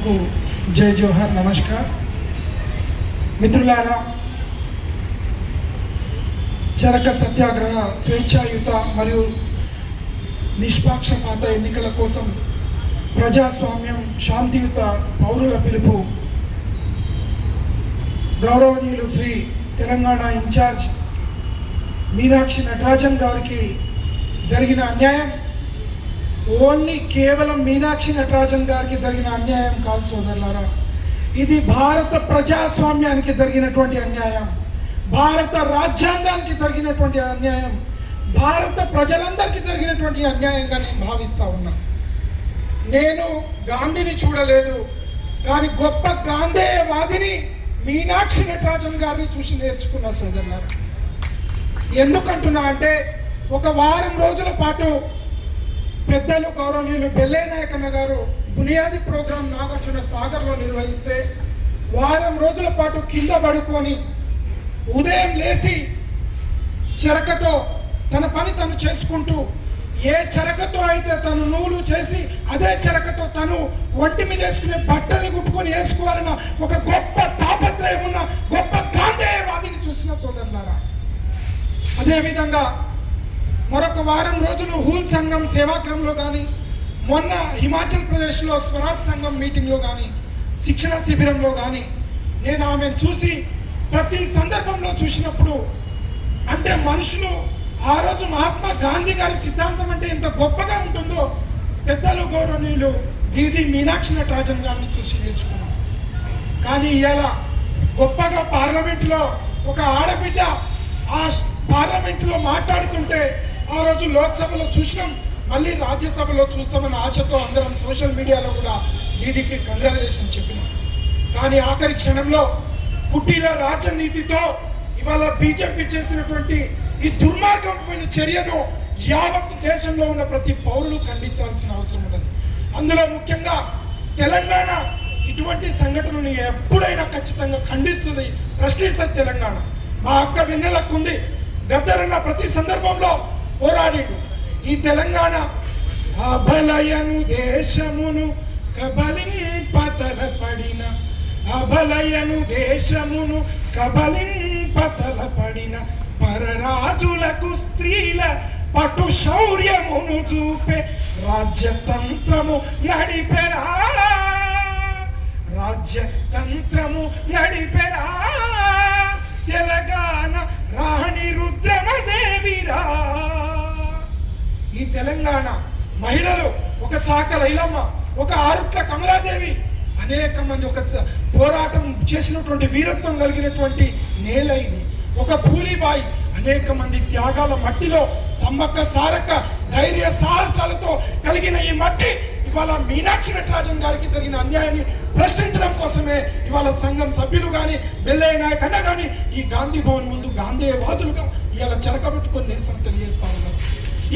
మిత్రులకు జై జోహర్, నమస్కార్. మిత్రులారా, చరక సత్యాగ్రహ స్వేచ్ఛాయుత మరియు నిష్పాక్షపాత ఎన్నికల కోసం ప్రజాస్వామ్యం, శాంతియుత పౌరుల పిలుపు గౌరవనీయులు శ్రీ తెలంగాణ ఇన్ఛార్జ్ మీనాక్షి నటరాజన్ గారికి జరిగిన అన్యాయం ఓన్లీ కేవలం మీనాక్షి నటరాజన్ గారికి జరిగిన అన్యాయం కాదు సోదరులారా, ఇది భారత ప్రజాస్వామ్యానికి జరిగినటువంటి అన్యాయం, భారత రాజ్యాంగానికి జరిగినటువంటి అన్యాయం, భారత ప్రజలందరికీ జరిగినటువంటి అన్యాయంగా నేను భావిస్తూ ఉన్నా. నేను గాంధీని చూడలేదు, కానీ గొప్ప గాంధేయవాదిని మీనాక్షి నటరాజన్ గారిని చూసి నేర్చుకున్నా సోదరులారా. ఎందుకంటున్నా అంటే, ఒక వారం రోజుల పాటు పెద్దలు గౌరవనీయులు బెల్లే నాయకన్న గారు బునియాది ప్రోగ్రాం నాగార్జున సాగర్లో నిర్వహిస్తే వారం రోజుల పాటు కింద పడుకొని ఉదయం లేచి చెరకతో తన పని తను చేసుకుంటూ, ఏ చెరకతో అయితే తను నూలు చేసి అదే చెరకతో తను ఒంటి మీద వేసుకునే బట్టలు కుట్టుకొని వేసుకోవాలన్న ఒక గొప్ప తాపత్రయం ఉన్న గొప్ప గాంధేయవాదిని చూసిన సోదరులారా. అదేవిధంగా మరొక వారం రోజులు హూల్ సంఘం సేవాగ్రంలో కానీ, మొన్న హిమాచల్ ప్రదేశ్లో స్వరాజ్ సంఘం మీటింగ్లో కానీ, శిక్షణ శిబిరంలో కానీ నేను ఆమెను చూసి ప్రతి సందర్భంలో చూసినప్పుడు, అంటే మనుషులు ఆ రోజు మహాత్మా గాంధీ గారి సిద్ధాంతం అంటే ఎంత గొప్పగా ఉంటుందో పెద్దలు గౌరవనీయులు దీది మీనాక్షి నటరాజన్ గారిని చూసి నేర్చుకున్నాం. కానీ ఇవాళ గొప్పగా పార్లమెంటులో ఒక ఆడబిడ్డ ఆ పార్లమెంటులో మాట్లాడుతుంటే ఆ రోజు లోక్సభలో చూసినాం, మళ్ళీ రాజ్యసభలో చూస్తామన్న ఆశతో అందరం సోషల్ మీడియాలో కూడా దీదికి కంగ్రాచులేషన్ చెప్పినాం. కానీ ఆఖరి క్షణంలో కుటీల రాజనీతితో ఇవాళ బీజేపీ చేసినటువంటి ఈ దుర్మార్గమైన చర్యను యావత్ దేశంలో ఉన్న ప్రతి పౌరులు ఖండించాల్సిన అవసరం ఉన్నది. అందులో ముఖ్యంగా తెలంగాణ ఇటువంటి సంఘటనను ఎప్పుడైనా ఖచ్చితంగా ఖండిస్తుంది, ప్రశ్నిస్తుంది తెలంగాణ. మా అక్క వెన్నెలక్కుంది, గద్దరన్న ప్రతి సందర్భంలో పోరాడిడు. ఈ తెలంగాణ అబలయను దేశమును కబలింపతలపడిన, అబలయను దేశమును కబలింపతలపడిన పరరాజులకు స్త్రీల పటు శౌర్యమును చూపే రాజ్యతంత్రము నడిపెరా, రాజ్యతంత్రము నడిపెరా తెలంగాణ రాణి రుద్రమదేవిరా. ఈ తెలంగాణ మహిళలు, ఒక చాకల ఐలమ్మ, ఒక ఆరుట్ల కమలాదేవి, అనేక మంది ఒక పోరాటం చేసినటువంటి వీరత్వం కలిగినటువంటి నేల ఇది. ఒక పూలిబాయి, అనేక మంది త్యాగాల మట్టిలో సమ్మక్క సారక్క ధైర్య సాహసాలతో కలిగిన ఈ మట్టి ఇవాళ మీనాక్షి నటరాజన్ గారికి జరిగిన అన్యాయాన్ని ప్రశ్నించడం కోసమే ఇవాళ సంఘం సభ్యులు కానీ, బెల్లయ్య నాయకన్న కానీ ఈ గాంధీ భవన్ ముందు గాంధేయవాదులుగా ఇవాళ చెరకబెట్టుకొని నిరసన తెలియజేస్తా ఉన్నారు.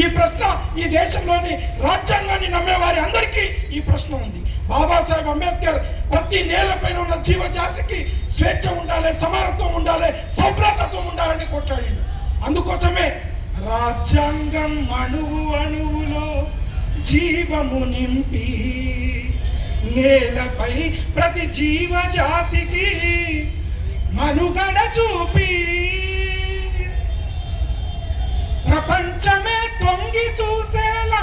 ఈ ప్రశ్న ఈ దేశంలోని రాజ్యాంగాన్ని నమ్మేవారి అందరికీ ఈ ప్రశ్న ఉంది. బాబాసాహెబ్ అంబేద్కర్ ప్రతి నేలపైన ఉన్న జీవజాతికి స్వేచ్ఛ ఉండాలి, సమానత్వం ఉండాలి, సౌభ్రాతత్వం ఉండాలని కొట్లాడిండు. అందుకోసమే రాజ్యాంగం అణువు అణువులో జీవము నింపి నేలపై ప్రతి జీవజాతికి మనుగడ చూపి ప్రపంచమే తొంగి చూసేలా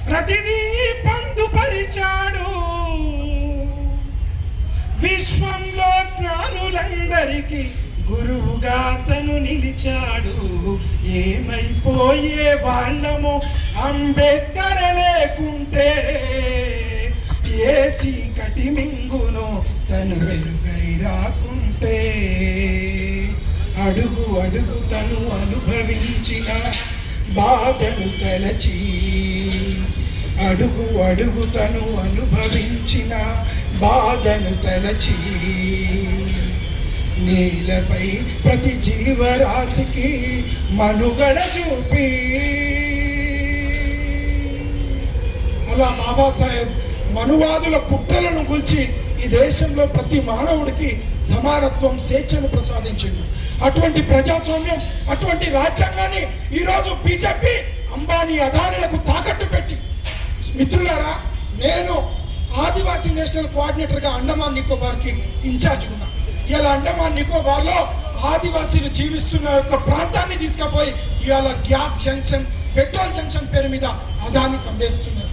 ప్రతిదీ పొందుపరిచాడు. విశ్వంలో జ్ఞానులందరికీ గురువుగా తను నిలిచాడు. ఏమైపోయే వాళ్ళము అంబేద్కర్ లేకుంటే, ఏ చీకటి మింగునో తను వెలుగై రాకుంటే, అడుగు అడుగు తను అనుభవించిన బాధను తలచి, అడుగు అడుగు తను అనుభవించిన బాధను తలచి, నేలపై ప్రతి జీవరాశికి మనుగడ చూపి. అలా బాబాసాహెబ్ మనువాదుల కుట్రలను గుల్చి ఈ దేశంలో ప్రతి మానవుడికి సమానత్వం, స్వేచ్ఛను ప్రసాదించింది. అటువంటి ప్రజాస్వామ్యం, అటువంటి రాజ్యాంగాన్ని ఈరోజు బీజేపీ అంబానీ అదానీలకు తాకట్టు పెట్టి, మిత్రులారా, నేను ఆదివాసీ నేషనల్ కోఆర్డినేటర్గా అండమాన్ నికోబార్కి ఇన్ఛార్జ్ ఉన్నా. ఇలా అండమాన్ నికోబార్లో ఆదివాసీలు జీవిస్తున్న యొక్క ప్రాంతాన్ని తీసుకుపోయి ఇవాళ గ్యాస్ జంక్షన్, పెట్రోల్ జంక్షన్ పేరు మీద అదాన్ని కమ్మేస్తున్నారు.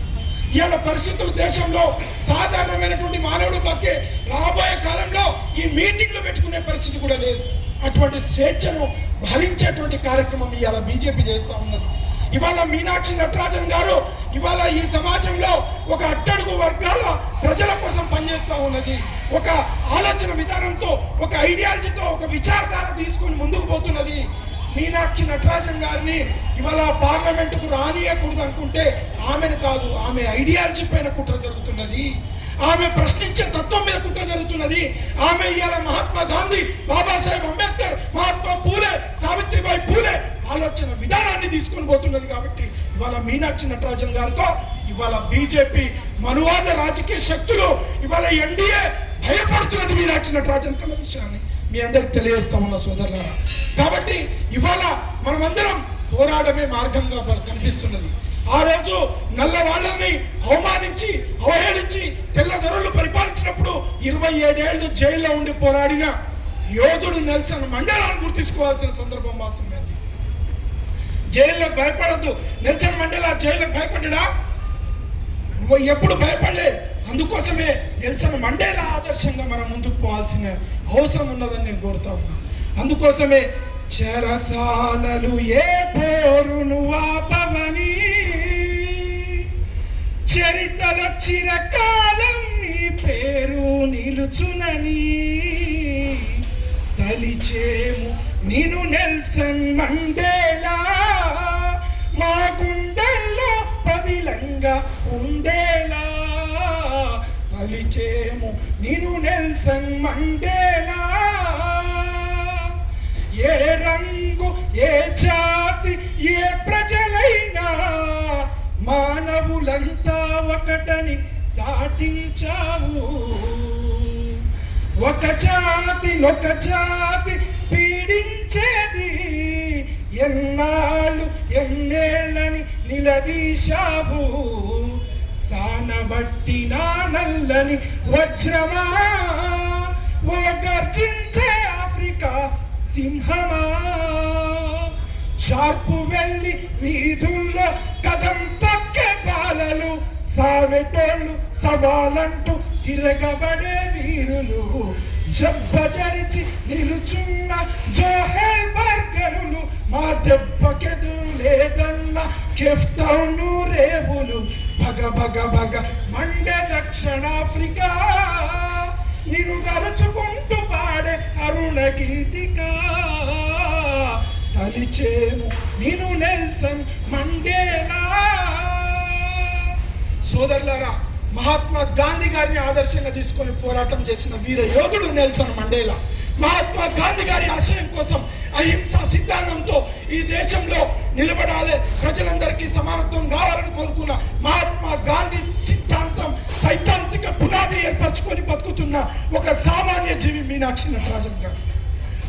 ఇవాళ పరిస్థితులు దేశంలో సాధారణమైనటువంటి మానవుడు బతికే రాబోయే కాలంలో ఈ మీటింగ్లు పెట్టుకునే పరిస్థితి కూడా లేదు. అటువంటి స్వేచ్ఛను భరించేటువంటి కార్యక్రమం ఇవాళ బీజేపీ చేస్తూ ఉన్నది. ఇవాళ మీనాక్షి నటరాజన్ గారు ఇవాళ ఈ సమాజంలో ఒక అట్టడుగు వర్గాల ప్రజల కోసం పనిచేస్తూ ఉన్నది. ఒక ఆలోచన విధానంతో, ఒక ఐడియాలజీతో, ఒక విచారధార తీసుకొని ముందుకు పోతున్నది. మీనాక్షి నటరాజన్ గారిని ఇవాళ పార్లమెంటుకు రానియకూడదు అనుకుంటే ఆమెను కాదు, ఆమె ఐడియాలజీ పైన కుట్ర జరుగుతున్నది. ఆమె ప్రశ్నించే తత్వం మీద కుట్ర జరుగుతున్నది. ఆమె ఇవాళ మహాత్మా గాంధీ, బాబాసాహెబ్ అంబేద్కర్, మహాత్మా పూలే, సావిత్రిబాయి పూలే ఆలోచన విధానాన్ని తీసుకొని పోతున్నది. కాబట్టి ఇవాళ మీనాక్షి నటరాజన్ గారితో ఇవాళ బీజేపీ మనువాద రాజకీయ శక్తులు ఇవాళ ఎన్డీఏ భయపడుతున్నది మీనాక్షి నటరాజన్ కన్న విషయాన్ని మీ అందరికి తెలియజేస్తా ఉన్న సోదరులారా. కాబట్టి ఇవాళ మనమందరం పోరాడమే మార్గంగా కనిపిస్తున్నది. ఆ రోజు నల్ల వాళ్ళని అవమానించి, అవహేళించి తెల్లదొరలు పరిపాలించినప్పుడు 27 ఏళ్ళు జైల్లో ఉండి పోరాడిన యోధుడు నెల్సన్ మండేలాను గుర్తించుకోవాల్సిన సందర్భం వాస్తవమైంది. జైల్లోకి భయపడద్దు. నెల్సన్ మండేలా జైలుకు భయపడ్డా? ఎప్పుడు భయపడలే. అందుకోసమే నెల్సన్ మండేలా ఆదర్శంగా మనం ముందుకు పోవాల్సిన అవసరం ఉన్నదని నేను కోరుతా ఉన్నా. అందుకోసమే చెరసాలలు ఏ పోరును ఆపవని, చరితల చిరకాలం నీ పేరు నిలుచునని, తలిచేము నిను నెల్సన్ మండేలా, మా గుండెల్లో పదిలంగా ఉండేలా, తలిచేము నిను నెల్సన్ మండేలా. ఏ రంగు, ఏ జాతి, ఏ ప్రజలైనా మానవులంతా ఒకటని సాటించావు. ఒక జాతి పీడించేది ఎన్నాళ్ళు, ఎన్నేళ్ళని నిలదీశావు. సానబట్టి నా నల్లని వజ్రమా, ఓ గర్జించే ఆఫ్రికా సింహమా, షార్పు వెళ్ళి వీధుల్లో కదం తొక్కే బాలలు, సావెటోళ్ళు సవాలంటూ తిరగబడే వీరులు, జబ్బజరిచి నిలుచున్న జోహెల్ బర్గరులు, మా దెబ్బకెదురు లేదన్న కెఫ్టౌను రేవులు, భగ భగ భగ మండే దక్షిణాఫ్రికా, నిన్ను తలుచుకుంటూ పాడే అరుణ గీతికా, తలిచేము నిన్ను నెల్సన్ మండేలా. సోదరులారా, మహాత్మా గాంధీ గారిని ఆదర్శంగా తీసుకొని పోరాటం చేసిన వీర యోధుడు నెల్సన్ మండేలా. మహాత్మా గాంధీ గారి ఆశయం కోసం అహింసా సిద్ధాంతంతో ఈ దేశంలో నిలబడాలి, ప్రజలందరికీ సమానత్వం కావాలని కోరుకున్న మహాత్మా గాంధీ సిద్ధాంతం సైద్ధాంతిక పునాది ఏర్పరచుకొని బతుకుతున్న ఒక సామాన్య జీవి మీనాక్షి నటరాజన్ గారు.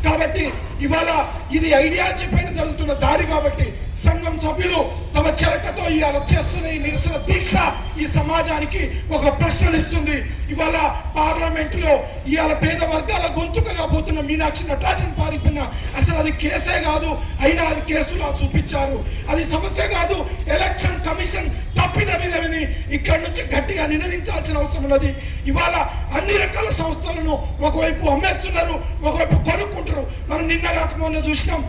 కాబట్టి ఇవాళ ఇది ఐడియాలజీ పైన జరుగుతున్న దాడి. కాబట్టి సంఘం సభ్యులు తమ చెరకతో ఇవాళ చేస్తున్న ఈ నిరసన దీక్ష ఈ సమాజానికి ఒక ప్రశ్ననిస్తుంది. ఇవాళ పార్లమెంటులో ఇవాళ పేద వర్గాల గొంతుకగా పోతున్న మీనాక్షి నటరాజన్ పారిపోయిన అసలు అది కేసే కాదు, అయినా అది కేసులా చూపించారు. అది సమస్య కాదు, ఎలక్షన్ కమిషన్ తప్పిదమిదని ఇక్కడి నుంచి గట్టిగా నినదించాల్సిన అవసరం ఉన్నది. ఇవాళ అన్ని రకాల సంస్థలను ఒకవైపు అమ్మేస్తున్నారు, ఒకవైపు కొనుక్కుంటారు. మనం నిన్న కాక మొన్న చూసినాం.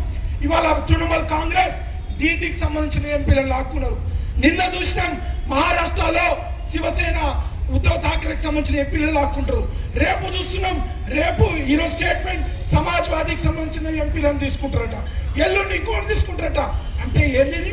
ఇవాళ తృణమూల్ కాంగ్రెస్ దీనికి సంబంధించిన ఎంపీలను లాక్కున్నారు. నిన్న చూసినాం మహారాష్ట్రలో శివసేన ఉద్ధవ్ ఠాక్రేకి సంబంధించిన ఎంపీలు లాక్కుంటారు. రేపు చూస్తున్నాం, రేపు ఈరోజు స్టేట్మెంట్ సమాజ్వాదీకి సంబంధించిన ఎంపీలను తీసుకుంటారట, ఎల్లుండి ఇంకోటి తీసుకుంటారట. అంటే ఏంది?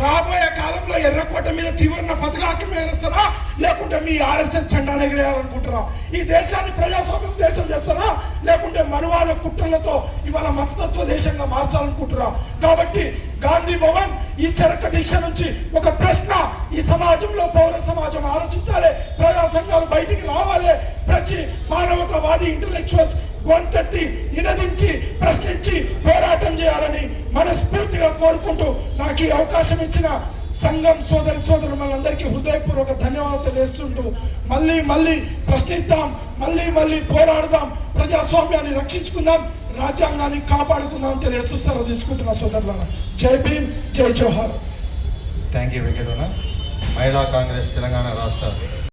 రాబోయే కాలంలో ఎర్రకోట మీద త్రివర్ణ పతాకం ఎగరేస్తారా, లేకుంటే మీ ఆర్ఎస్ఎస్ జెండాను ఎగిరేయాలనుకుంటారా? ఈ దేశాన్ని ప్రజాస్వామ్యం దేశం చేస్తారా, లేకుంటే మనువాద కుట్రలతో ఇవాళ మతతత్వ దేశంగా మార్చాలనుకుంటారా? కాబట్టి గాంధీ భవన్ ఈ చరక దీక్ష నుంచి ఒక ప్రశ్న ఈ సమాజంలో పౌర సమాజం ఆలోచించాలి. ప్రజా సంఘాలు బయటికి రావాలి. ప్రతి మానవతావాది ఇంటలెక్చువల్స్ గొంతెత్తి నినదించి ప్రశ్నించి పోరాటం చేయాలని మనస్ఫూర్తిగా కోరుకుంటూ నాకు ఈ అవకాశం ఇచ్చిన సంఘం సోదరులందరికీ హృదయపూర్వక ధన్యవాదాలు తెలియజేస్తుంటూ మళ్ళీ ప్రశ్నిద్దాం, మళ్ళీ పోరాడదాం, ప్రజాస్వామ్యాన్ని రక్షించుకుందాం, రాజ్యాంగాన్ని కాపాడుకుందాం తెలియజేస్తూ సెలవు తీసుకుంటున్నా సోదరులారా. జై భీమ్, జై జోహార్. Thank you Venkataramana. మహిళా కాంగ్రెస్ తెలంగాణ రాష్ట్ర